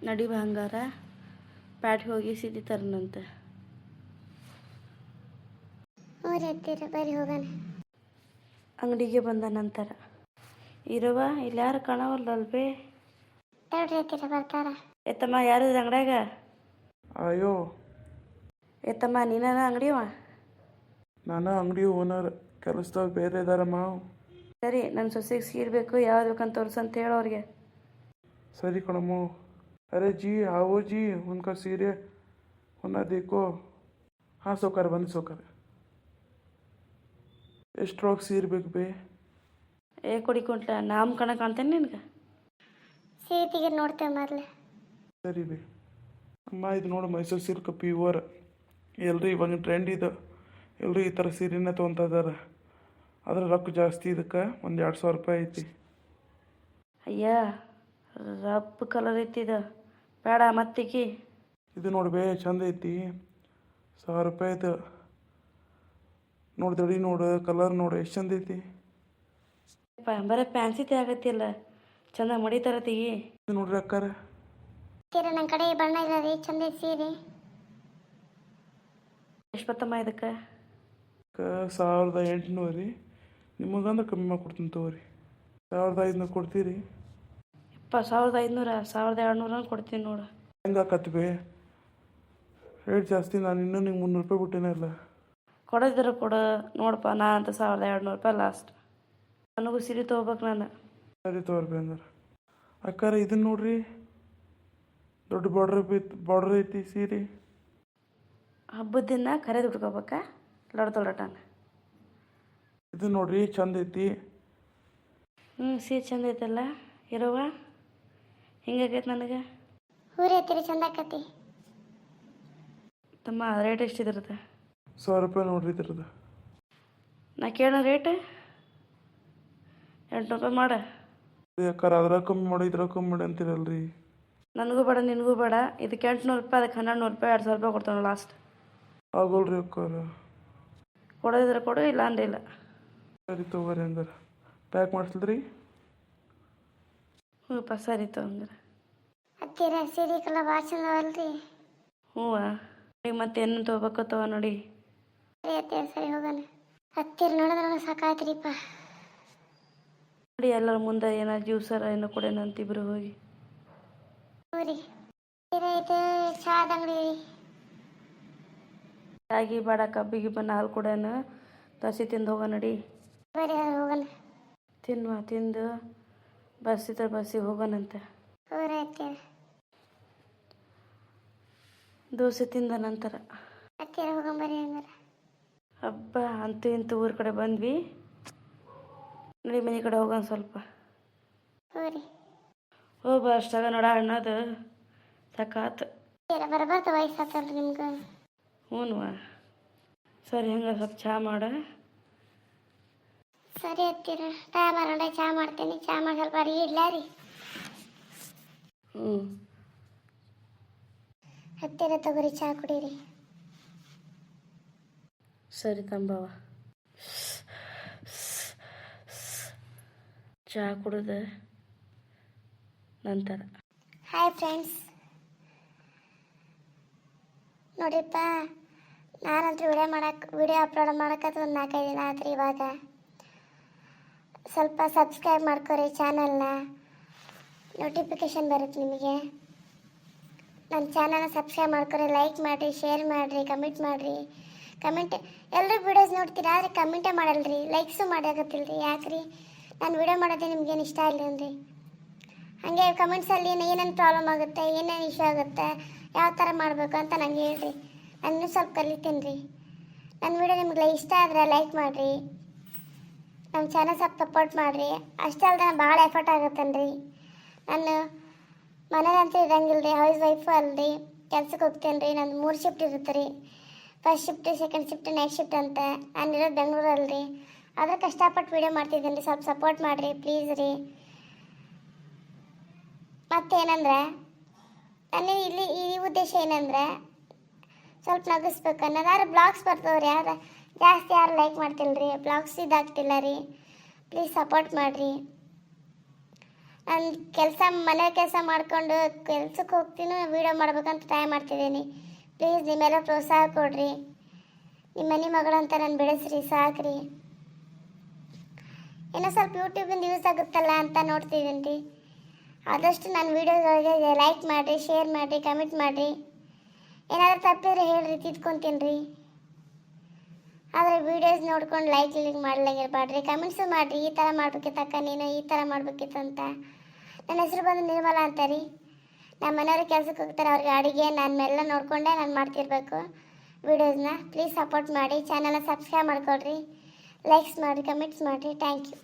ನಡಿ ಹಂಗಾರ ಪ್ಯಾಟಿಗೆ ಹೋಗಿ ಸಿದ್ದಿ ತರನಂತೆ. ಬರ್ರಿ ಹೋಗೋಣ. ಅಂಗಡಿಗೆ ಬಂದ ನಂತರ ಇರುವ ಇಲ್ಲಿ ಯಾರು ಕಾಣವಲ್ಲಲ್ವೇ? ಬರ್ತಾರ. ಎತ್ತಮ್ಮ ಯಾರು ಅಂಗಡ್ಯಾಗ? ಅಯ್ಯೋ ಎತ್ತಮ್ಮ ನೀನ ಅಂಗಡಿವ? ನಾನು ಅಂಗಡಿ ಓನರ್, ಕೆಲಸದಾಗ ಬೇರೆ ಇದಾರಮ್ಮ. ಸರಿ, ನನ್ನ ಸೊಸೆಗೆ ಸೀರೆ ಬೇಕು, ಯಾವ್ದು ಬೇಕಂತ ತೋರಿಸಂತ ಹೇಳೋರಿಗೆ. सरी कणमो, अरे जी आओ जी, उनका सीरे होना देखो. हाँ सौकर बंद सौकर ಎಷ್ಟ್ರೊಳಗೆ ಸೀರೆ ಬೇಕು ಬೇ? ಕೊಡಿಕೊಂಡ್ಲ ನಾಮ್ ಕಣ ಕಾಣ್ತೇನೆ ನಿನ್ಗೆ. ಸೀರೆಗೆ ನೋಡ್ತೇವೆ ಮೊದಲು. ಸರಿ ಬೇ. ಅಮ್ಮ ಇದು ನೋಡು, ಮೈಸೂರು ಸಿಲ್ಕ್ ಪ್ಯೂವರ್. ಎಲ್ರಿ ಇವಾಗ ಟ್ರೆಂಡ್ ಇದು, ಎಲ್ಲರೂ ಈ ಥರ ಸೀರೆನೇ ತೊಗೊತಾ ಇದ್ದಾರೆ. ಅದ್ರ ರೊಕ್ಕ ಜಾಸ್ತಿ, ಇದಕ್ಕೆ ಒಂದು 2,000 ರೂಪಾಯಿ ಐತಿ. ಅಯ್ಯ ರಬ್ಬ್ ಕಲರ್ ಐತಿ ಇದು, ಬೇಡ ಮತ್ತಿಕ್ಕಿ. ಇದು ನೋಡಿ ಬೇ, ಚಂದ ಐತಿ, 1,000 ರೂಪಾಯಿ ಇದು. ನೋಡಿದಡಿ ನೋಡು, ಕಲರ್ ನೋಡು ಎಷ್ಟು ಚಂದ ಐತಿ. ಬರೀ ಫ್ಯಾನ್ಸಿ ಆಗತ್ತಿಲ್ಲ, ಚಂದ ಮಡಿತಾರ ತೆಗಿ. ಇದು ನೋಡ್ರಿ ಅಕ್ಕಾರ, ಸೀರೆ ನನ್ನ ಕಡೆ ಬಣ್ಣ ಇದಾವೆ, ಚಂದ ಐತಿ ಸೀರೆ. ಎಷ್ಟು ಬತ್ತಮ್ಮ ಇದಕ್ಕೆ? 1,800 ರೀ. ನಿಮಗಂದ್ರೆ ಕಮ್ಮಿ ಮಾಡಿ ಕೊಡ್ತೀನಿ ತಗೋರಿ. 1,500 ಕೊಡ್ತೀರಿ? 1,500 1,200 ಕೊಡ್ತೀನಿ ನೋಡು. ಹೆಂಗೆ ಆಕತ್ ಬೇ ರೇಟ್ ಜಾಸ್ತಿ? ನಾನು ಇನ್ನೂ ನಿಂಗೆ 300 ರೂಪಾಯಿ ಬಿಟ್ಟೇನೇ ಇಲ್ಲ. ಕೊಡೋದಿದ್ರೆ ಕೊಡು ನೋಡಪ್ಪ, ನಾ ಅಂತ 1,200 ರೂಪಾಯಿ ಲಾಸ್ಟ್. ನನಗೂ ಸೀರೆ ತೊಗೋಬೇಕು ನಾನು. ಸರಿ ತಗೋರಿ ಅಂದ್ರೆ ಅಕ್ಕಾರ, ಇದನ್ನ ನೋಡ್ರಿ, ದೊಡ್ಡ ಬಾರ್ಡರ್ ಐತಿ ಸೀರೆ. ಹಬ್ಬದ ದಿನ ಕರೆ ದುಡ್ಕೋಬೇಕಾ ಲಡ್ದೊಳಟಾನ. ಇದು ನೋಡ್ರಿ ಚಂದ ಐತಿ. ಸೀರೆ ಚಂದ ಐತಲ್ಲ ಇರುವ, ಹಿಂಗಾಗೈತೆ ನನಗೆ. ಊರಿ ಐತಿರಿ, ಚಂದ ಆಕತಿ. ತಮ್ಮ ರೇಟ್ ಎಷ್ಟಿದ್ರದ? 1,000 ರೂಪಾಯಿ ನೋಡ್ರಿ ಇದ್ರದ್ದು. ನಾ ಕೇಳೋ ರೇಟ್ 800 ರೂಪಾಯಿ ಮಾಡ. ಅಕ್ಕಾರ, ಅದ್ರಾಗ ಕಮ್ಮಿ ಮಾಡಿ ಇದ್ರಾಗ ಕಮ್ಮಿ ಮಾಡಿ ಅಂತೀರಲ್ರಿ. ನನಗೂ ಬೇಡ ನಿನಗೂ ಬೇಡ. ಇದಕ್ಕೆ 800 ರೂಪಾಯಿ, ಅದಕ್ಕೆ 1,200 ರೂಪಾಯಿ, 2,000 ರೂಪಾಯಿ ಕೊಡ್ತಾನೆ ಲಾಸ್ಟ್. ಆಗೋಲ್ರಿ ಅಕ್ಕಾರ. ಕೊಡೋದಿದ್ರೆ ಕೊಡು, ಇಲ್ಲ ಅಂದ್ರೆ ಇಲ್ಲ. ಸರಿ ತಗೋರಿ ಅಂದ್ರೆ ಪ್ಯಾಕ್ ಮಾಡಿಸ್ಲ್ರಿ. ಸರಿ ತೊಗೊಂಡ್ರೆ ಹತ್ತಿರ ಸೀರೆ ಕಲ್ಲ ಭಾಳ ಚಂದ ಅವಲ್ರಿ. ಮತ್ತೆ ಏನು ತೊಗೋಬೇಕು ತಗೋ ನೋಡಿ. ಸರಿ ಹತ್ತಿರ, ಸರಿ ಹೋಗೋಣ. ಹತ್ತಿರ ನೋಡಿದ್ರೆ ಸಾಕಾಯ್ತ್ರಿಪ್ಪ. ನೋಡಿ ಎಲ್ಲರ ಮುಂದೆ ಏನೋ ಜ್ಯೂಸರ ಏನೋ ಕೊಡೇನ ಅಂತಿಬ್ರು ಹೋಗಿ. ಊರಿ ಐತೆ ಚಾದ ಅಂಗಡಿ. ಚಾಗಿ ಬೇಡ, ಕಬ್ಬಿಗೆ ಬನ್ನ ಹಾಲು ಕೊಡೇನ, ದಸಿ ತಿಂದು ಹೋಗೋ ನಡಿ. ಬರೀ ಹೋಗೋಣ. ತಿಂದು ಬಸ್ಸಿಗೆ ಹೋಗೋಣಂತೆ. ಊರ ಹತ್ತಿರ ದೋಸೆ ತಿಂದ ನಂತರ ಹತ್ತಿರ ಹೋಗಂಬರಿ ಹಂಗಾರ. ಹಬ್ಬ ಅಂತೂ ಇಂತೂ ಊರ ಕಡೆ ಬಂದ್ವಿ. ನಡಿ ಮನೆ ಕಡೆ ಹೋಗೋಣ ಸ್ವಲ್ಪ. ಊರಿ ಹೋಗ ಅಷ್ಟಾಗ ನೋಡ ಅಣ್ಣದು ಸಾಕಾತು. ಬರಬಾರ್ದು, ವಯಸ್ಸಾತಲ್ರಿ ನಿಮ್ಗೆ. ಹ್ಞೂ ಸರಿ, ಹಂಗೆ ಸ್ವಲ್ಪ ಚಹಾ ಮಾಡ. ಸರಿ ಹತ್ತಿರ, ಟೈಮ್ ಅರೌಂಡ ಚಹಾ ಮಾಡ್ತೀನಿ. ಚಹಾ ಮಾಡಿ ಸ್ವಲ್ಪ ಅಡಿಗೆ ಇಡ್ಲಾ ರೀ? ಹತ್ತಿರ ತಗೋರಿ, ಚಹಾ ಕುಡೀರಿ. ಸರಿ ತಂಬವ. ಚಹಾ ಕುಡಿದ ನಂತರ ಹಾಯ್ ಫ್ರೆಂಡ್ಸ್, ನೋಡಿಪ್ಪ, ನಾನಂತೂ ವಿಡಿಯೋ ಅಪ್ಲೋಡ್ ಮಾಡೋಕ್ಕಂತೂ ಒಂದು 4-5 ದಿನ ಆತ್ರಿ. ಇವಾಗ ಸ್ವಲ್ಪ ಸಬ್ಸ್ಕ್ರೈಬ್ ಮಾಡ್ಕೊರಿ ಚಾನಲ್ನ, ನೋಟಿಫಿಕೇಷನ್ ಬರುತ್ತೆ ನಿಮಗೆ. ನನ್ನ ಚಾನಲ್ನ ಸಬ್ಸ್ಕ್ರೈಬ್ ಮಾಡ್ಕೊರಿ, ಲೈಕ್ ಮಾಡಿರಿ, ಶೇರ್ ಮಾಡಿರಿ, ಕಮೆಂಟ್ ಮಾಡಿರಿ. ಎಲ್ಲರೂ ವೀಡಿಯೋಸ್ ನೋಡ್ತೀರಾ, ಆದರೆ ಕಮೆಂಟೇ ಮಾಡಲ್ರಿ, ಲೈಕ್ಸು ಮಾಡೋಕತ್ತಿಲ್ರಿ. ಯಾಕ್ರಿ? ನಾನು ವೀಡಿಯೋ ಮಾಡೋದೇ ನಿಮ್ಗೇನು ಇಷ್ಟ ಇಲ್ಲ ಅಂದ್ರಿ. ಹಾಗೆ ಕಮೆಂಟ್ಸಲ್ಲಿ ಏನೇನು ಪ್ರಾಬ್ಲಮ್ ಆಗುತ್ತೆ, ಏನೇನು ಇಶ್ಯೂ ಆಗುತ್ತೆ, ಯಾವ ಥರ ಮಾಡಬೇಕು ಅಂತ ನಂಗೆ ಹೇಳ್ರಿ. ನಾನು ಸ್ವಲ್ಪ ಕಲಿತೀನಿ ರೀ. ನನ್ನ ವೀಡಿಯೋ ನಿಮ್ಗೆ ಇಷ್ಟ ಆದರೆ ಲೈಕ್ ಮಾಡಿರಿ, ನಮ್ಮ ಚಾನಲ್ ಸ್ವಲ್ಪ ಸಪೋರ್ಟ್ ಮಾಡಿರಿ. ಅಷ್ಟೇ ಅಲ್ಲದೆ ನಾನು ಭಾಳ ಎಫರ್ಟ್ ಆಗುತ್ತೇನ್ರಿ. ನಾನು ಮನೇಲಂತೂ ಇರಂಗಿಲ್ಲ ರೀ, ಹೌಸ್ ವೈಫು ಅಲ್ರಿ, ಕೆಲ್ಸಕ್ಕೆ ಹೋಗ್ತೇನೆ ರೀ. ನಂದು 3 ಶಿಫ್ಟ್ ಇರುತ್ತೆ ರೀ. First shift, second shift, night shift ಅಂತ. ನಾನು ಇರೋದು ಬೆಂಗಳೂರಲ್ಲಿ. ಆದರೆ ಕಷ್ಟಪಟ್ಟು ವೀಡಿಯೋ ಮಾಡ್ತಿದ್ದೀನಿ ರೀ, ಸ್ವಲ್ಪ ಸಪೋರ್ಟ್ ಮಾಡಿರಿ ಪ್ಲೀಸ್ ರೀ. ಮತ್ತೇನಂದ್ರೆ ನನ್ನ ಇಲ್ಲಿ ಈ ಉದ್ದೇಶ ಏನಂದರೆ ಸ್ವಲ್ಪ ನಗಿಸ್ಬೇಕು ಅನ್ನೋದಾದ್ರೆ ಬ್ಲಾಗ್ಸ್ ಬರ್ತವ್ರಿ. ಯಾರು ಜಾಸ್ತಿ ಯಾರು ಲೈಕ್ ಮಾಡ್ತಿಲ್ಲ ರೀ, ಬ್ಲಾಗ್ಸ್ ಇದಾಗ್ತಿಲ್ಲ ರೀ. ಪ್ಲೀಸ್ ಸಪೋರ್ಟ್ ಮಾಡಿರಿ. ನಾನು ಮನೆ ಕೆಲಸ ಮಾಡಿಕೊಂಡು ಕೆಲ್ಸಕ್ಕೆ ಹೋಗ್ತೀನಿ, ವೀಡಿಯೋ ಮಾಡ್ಬೇಕಂತ ಟ್ರೈ ಮಾಡ್ತಿದ್ದೀನಿ. ಪ್ಲೀಸ್ ನಿಮ್ಮೆಲ್ಲ ಪ್ರೋತ್ಸಾಹ ಕೊಡ್ರಿ. ನಿಮ್ಮ ಮನೆ ಮಗಳಂತ ನಾನು ಬೆಳೆಸ್ರಿ, ಸಾಕ್ರಿ. ಏನೋ ಸ್ವಲ್ಪ ಯೂಟ್ಯೂಬಿಂದ ಯೂಸ್ ಆಗುತ್ತಲ್ಲ ಅಂತ ನೋಡ್ತಿದ್ದೀನಿ ರೀ. ಆದಷ್ಟು ನನ್ನ ವೀಡಿಯೋಗಳಿಗೆ ಲೈಕ್ ಮಾಡಿರಿ, ಶೇರ್ ಮಾಡಿರಿ, ಕಮೆಂಟ್ ಮಾಡಿರಿ. ಏನಾದರೂ ತಪ್ಪಿದ್ರೆ ಹೇಳ್ರಿ, ತಿದ್ಕೊತೀನಿ ರೀ. ಆದರೆ ವೀಡಿಯೋಸ್ ನೋಡ್ಕೊಂಡು ಲೈಕ್ ಮಾಡ್ಲಂಗಿರ್ಬಾಡ್ರಿ. ಕಮೆಂಟ್ಸು ಮಾಡಿರಿ, ಈ ಥರ ಮಾಡ್ಬೇಕಿತ್ತಕ್ಕ, ನೀನು ಈ ಥರ ಮಾಡ್ಬೇಕಿತ್ತು ಅಂತ. ನನ್ನ ಹೆಸರು ಬಂದು ನಿರ್ಮಲಾ ಅಂತ ರೀ. ನಮ್ಮ ಮನೆಯವ್ರಿಗೆ ಕೆಲ್ಸಕ್ಕೆ ಹೋಗ್ತಾರೆ, ಅವ್ರಿಗೆ ಅಡುಗೆ ನಾನೆಲ್ಲ ನೋಡಿಕೊಂಡೇ ನಾನು ಮಾಡ್ತಿರ್ಬೇಕು ವೀಡಿಯೋಸ್ನ. ಪ್ಲೀಸ್ ಸಪೋರ್ಟ್ ಮಾಡಿ, ಚಾನಲ್ನ ಸಬ್ಸ್ಕ್ರೈಬ್ ಮಾಡ್ಕೊಳ್ರಿ, ಲೈಕ್ಸ್ ಮಾಡಿರಿ, ಕಮೆಂಟ್ಸ್ ಮಾಡಿರಿ. Thank you.